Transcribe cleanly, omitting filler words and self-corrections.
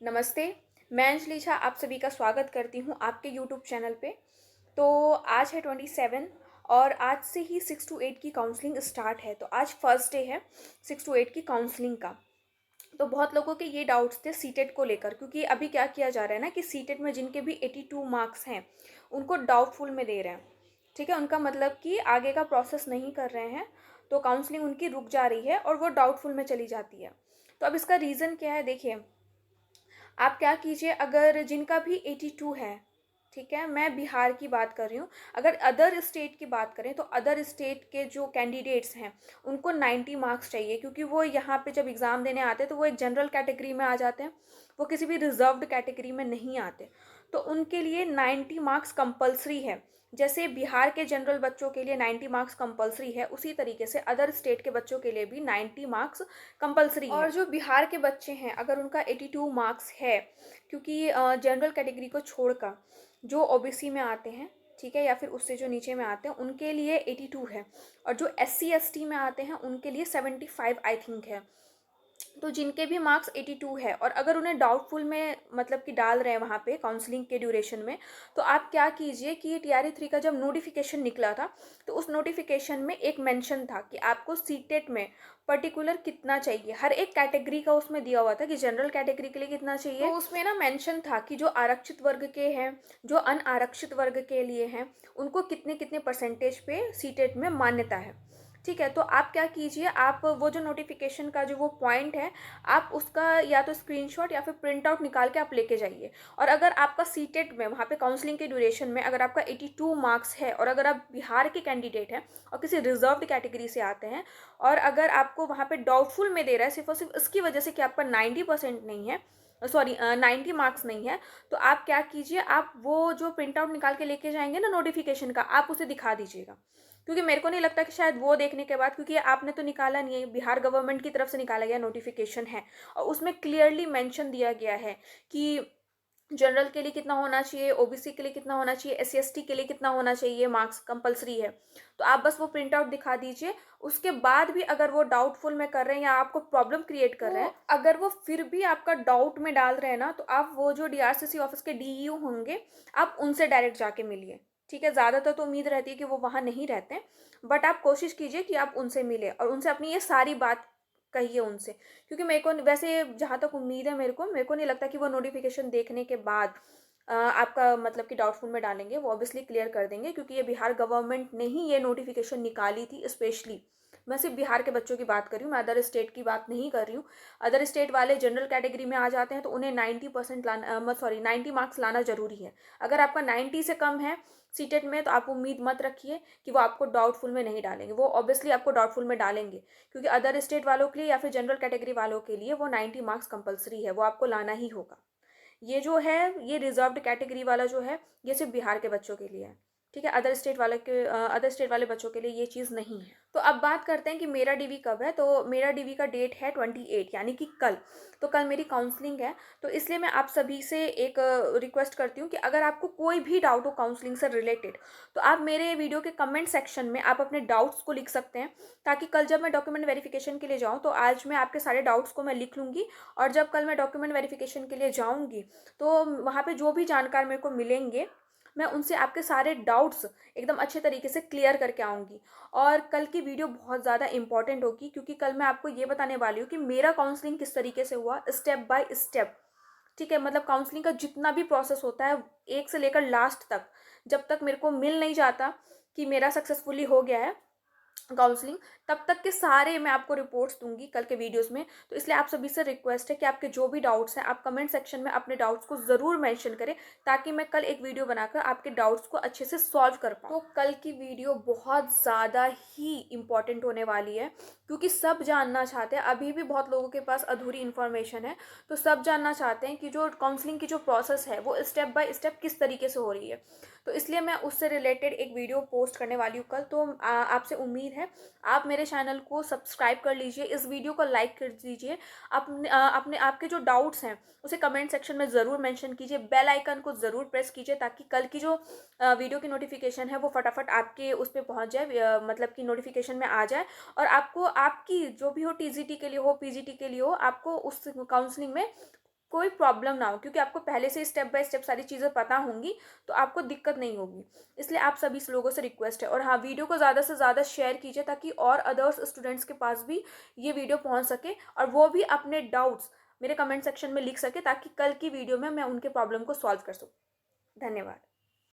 नमस्ते, मैं अंजलि झा आप सभी का स्वागत करती हूँ आपके यूट्यूब चैनल पे। तो आज है 27 और आज से ही 6 to 8 की काउंसलिंग स्टार्ट है। तो आज फर्स्ट डे है 6 to 8 की काउंसलिंग का। तो बहुत लोगों के ये डाउट्स थे सीटेट को लेकर, क्योंकि अभी क्या किया जा रहा है ना कि सीटेट में जिनके भी 82 मार्क्स हैं उनको डाउटफुल में दे रहे हैं। ठीक है, उनका मतलब कि आगे का प्रोसेस नहीं कर रहे हैं, तो काउंसलिंग उनकी रुक जा रही है और वो डाउटफुल में चली जाती है। तो अब इसका रीज़न क्या है, देखिए आप क्या कीजिए, अगर जिनका भी 82 है, ठीक है, मैं बिहार की बात कर रही हूँ। अगर अदर स्टेट की बात करें तो अदर स्टेट के जो कैंडिडेट्स हैं उनको 90 मार्क्स चाहिए, क्योंकि वो यहाँ पे जब एग्ज़ाम देने आते हैं तो वो एक जनरल कैटेगरी में आ जाते हैं, वो किसी भी रिजर्व्ड कैटेगरी में नहीं आते। तो उनके लिए 90 मार्क्स कंपलसरी है। जैसे बिहार के जनरल बच्चों के लिए 90 मार्क्स कंपलसरी है, उसी तरीके से अदर स्टेट के बच्चों के लिए भी 90 मार्क्स कंपलसरी है। और जो बिहार के बच्चे हैं अगर उनका 82 मार्क्स है, क्योंकि जनरल कैटेगरी को छोड़कर जो ओबीसी में आते हैं, ठीक है, या फिर उससे जो नीचे में आते हैं उनके लिए 82 है, और जो SC ST में आते हैं उनके लिए 75 आई थिंक है। तो जिनके भी मार्क्स 82 है और अगर उन्हें डाउटफुल में मतलब कि डाल रहे हैं वहाँ पे काउंसलिंग के ड्यूरेशन में, तो आप क्या कीजिए कि TRE 3 का जब नोटिफिकेशन निकला था तो उस नोटिफिकेशन में एक मेंशन था कि आपको सीटेट में पर्टिकुलर कितना चाहिए। हर एक कैटेगरी का उसमें दिया हुआ था कि जनरल कैटेगरी के लिए कितना चाहिए। तो उसमें ना मेंशन था कि जो आरक्षित वर्ग के हैं, जो अनारक्षित वर्ग के लिए हैं, उनको कितने कितने परसेंटेज पे सीटेट में मान्यता है। ठीक है, तो आप क्या कीजिए, आप वो जो नोटिफिकेशन का जो वो पॉइंट है, आप उसका या तो स्क्रीनशॉट या फिर प्रिंट आउट निकाल के आप लेके जाइए। और अगर आपका सीटेट में वहाँ पे काउंसलिंग के ड्यूरेशन में अगर आपका 82 मार्क्स है और अगर आप बिहार के कैंडिडेट हैं और किसी रिजर्व्ड कैटेगरी से आते हैं, और अगर आपको वहाँ पे डाउटफुल में दे रहा है सिर्फ और सिर्फ इसकी वजह से कि आपका 90% नहीं है, सॉरी 90 मार्क्स नहीं है, तो आप क्या कीजिए, आप वो जो प्रिंट आउट निकाल के लेके जाएंगे ना नोटिफिकेशन का, आप उसे दिखा दीजिएगा। क्योंकि मेरे को नहीं लगता कि शायद वो देखने के बाद, क्योंकि आपने तो निकाला नहीं है, बिहार गवर्नमेंट की तरफ से निकाला गया नोटिफिकेशन है और उसमें क्लियरली मेंशन दिया गया है कि जनरल के लिए कितना होना चाहिए, ओबीसी के लिए कितना होना चाहिए, SC ST के लिए कितना होना चाहिए, मार्क्स कंपलसरी है। तो आप बस वो प्रिंट आउट दिखा दीजिए। उसके बाद भी अगर वो डाउटफुल में कर रहे हैं या आपको प्रॉब्लम क्रिएट कर रहे हैं, अगर वो फिर भी आपका डाउट में डाल रहे हैं ना, तो आप वो जो DRCC ऑफिस के DEO होंगे, आप उनसे डायरेक्ट जाके मिलिए। ठीक है, ज़्यादातर तो उम्मीद रहती है कि वो वहाँ नहीं रहते हैं, बट आप कोशिश कीजिए कि आप उनसे मिले और उनसे अपनी ये सारी बात कहिए उनसे। क्योंकि मेरे को वैसे जहाँ तक उम्मीद है, मेरे को नहीं लगता कि वो नोटिफिकेशन देखने के बाद आपका मतलब कि डाउटफुल में डालेंगे। वो ऑब्वियसली क्लियर कर देंगे, क्योंकि ये बिहार गवर्नमेंट ने ही ये नोटिफिकेशन निकाली थी स्पेशली। मैं सिर्फ बिहार के बच्चों की बात कर रही हूँ, मैं अदर स्टेट की बात नहीं कर रही हूँ। अदर स्टेट वाले जनरल कैटेगरी में आ जाते हैं तो उन्हें 90% लाना, सॉरी 90 मार्क्स लाना जरूरी है। अगर आपका 90 से कम है सीटेट में, तो आप उम्मीद मत रखिए कि वो आपको डाउटफुल में नहीं डालेंगे। वो ऑब्वियसली आपको डाउटफुल में डालेंगे, क्योंकि अदर स्टेट वालों के लिए या फिर जनरल कैटेगरी वालों के लिए वो 90 मार्क्स कंपलसरी है, वो आपको लाना ही होगा। ये जो है, ये रिजर्व्ड कैटेगरी वाला जो है, ये सिर्फ बिहार के बच्चों के लिए है। ठीक है, अदर स्टेट वाले बच्चों के लिए ये चीज़ नहीं है। तो अब बात करते हैं कि मेरा DV कब है। तो मेरा DV का डेट है 28, यानी कि कल। तो कल मेरी काउंसलिंग है। तो इसलिए मैं आप सभी से एक रिक्वेस्ट करती हूँ कि अगर आपको कोई भी डाउट हो काउंसलिंग से रिलेटेड, तो आप मेरे वीडियो के कमेंट सेक्शन में आप अपने डाउट्स को लिख सकते हैं, ताकि कल जब मैं डॉक्यूमेंट वेरिफिकेशन के लिए जाऊँ तो आज मैं आपके सारे डाउट्स को मैं लिख लूँगी, और जब कल मैं डॉक्यूमेंट वेरिफिकेशन के लिए जाऊँगी तो वहाँ पे जो भी जानकार मेरे को मिलेंगे, मैं उनसे आपके सारे डाउट्स एकदम अच्छे तरीके से क्लियर करके आऊँगी। और कल की वीडियो बहुत ज़्यादा इंपॉर्टेंट होगी, क्योंकि कल मैं आपको ये बताने वाली हूँ कि मेरा काउंसलिंग किस तरीके से हुआ, स्टेप बाय स्टेप। ठीक है, मतलब काउंसलिंग का जितना भी प्रोसेस होता है, एक से लेकर लास्ट तक, जब तक मेरे को मिल नहीं जाता कि मेरा सक्सेसफुली हो गया है काउंसलिंग, तब तक के सारे मैं आपको रिपोर्ट्स दूंगी कल के वीडियोस में। तो इसलिए आप सभी से रिक्वेस्ट है कि आपके जो भी डाउट्स हैं आप कमेंट सेक्शन में अपने डाउट्स को ज़रूर मेंशन करें, ताकि मैं कल एक वीडियो बनाकर आपके डाउट्स को अच्छे से सॉल्व कर पाऊँ। तो कल की वीडियो बहुत ज़्यादा ही इम्पॉर्टेंट होने वाली है, क्योंकि सब जानना चाहते हैं, अभी भी बहुत लोगों के पास अधूरी इन्फॉर्मेशन है। तो सब जानना चाहते हैं कि जो काउंसलिंग की जो प्रोसेस है वो स्टेप बाय स्टेप किस तरीके से हो रही है। तो इसलिए मैं उससे रिलेटेड एक वीडियो पोस्ट करने वाली हूँ कल। तो आपसे उम्मीद है आप मेरे चैनल को सब्सक्राइब कर लीजिए, इस वीडियो को लाइक कर दीजिए, अपने आपके जो डाउट्स हैं उसे कमेंट सेक्शन में ज़रूर मेंशन कीजिए, बेल आइकन को ज़रूर प्रेस कीजिए, ताकि कल की जो वीडियो की नोटिफिकेशन है वो फटाफट आपके उस पर पहुँच जाए, मतलब कि नोटिफिकेशन में आ जाए, और आपको आपकी जो भी हो TGT के लिए हो, PGT के लिए हो, आपको उस काउंसलिंग में कोई प्रॉब्लम ना हो, क्योंकि आपको पहले से स्टेप बाय स्टेप सारी चीज़ें पता होंगी तो आपको दिक्कत नहीं होगी। इसलिए आप सभी लोगों से रिक्वेस्ट है। और हाँ, वीडियो को ज़्यादा से ज़्यादा शेयर कीजिए ताकि और अदर्स स्टूडेंट्स के पास भी ये वीडियो पहुंच सके और वो भी अपने डाउट्स मेरे कमेंट सेक्शन में लिख सके ताकि कल की वीडियो में मैं उनके प्रॉब्लम को सॉल्व कर सकूँ। धन्यवाद।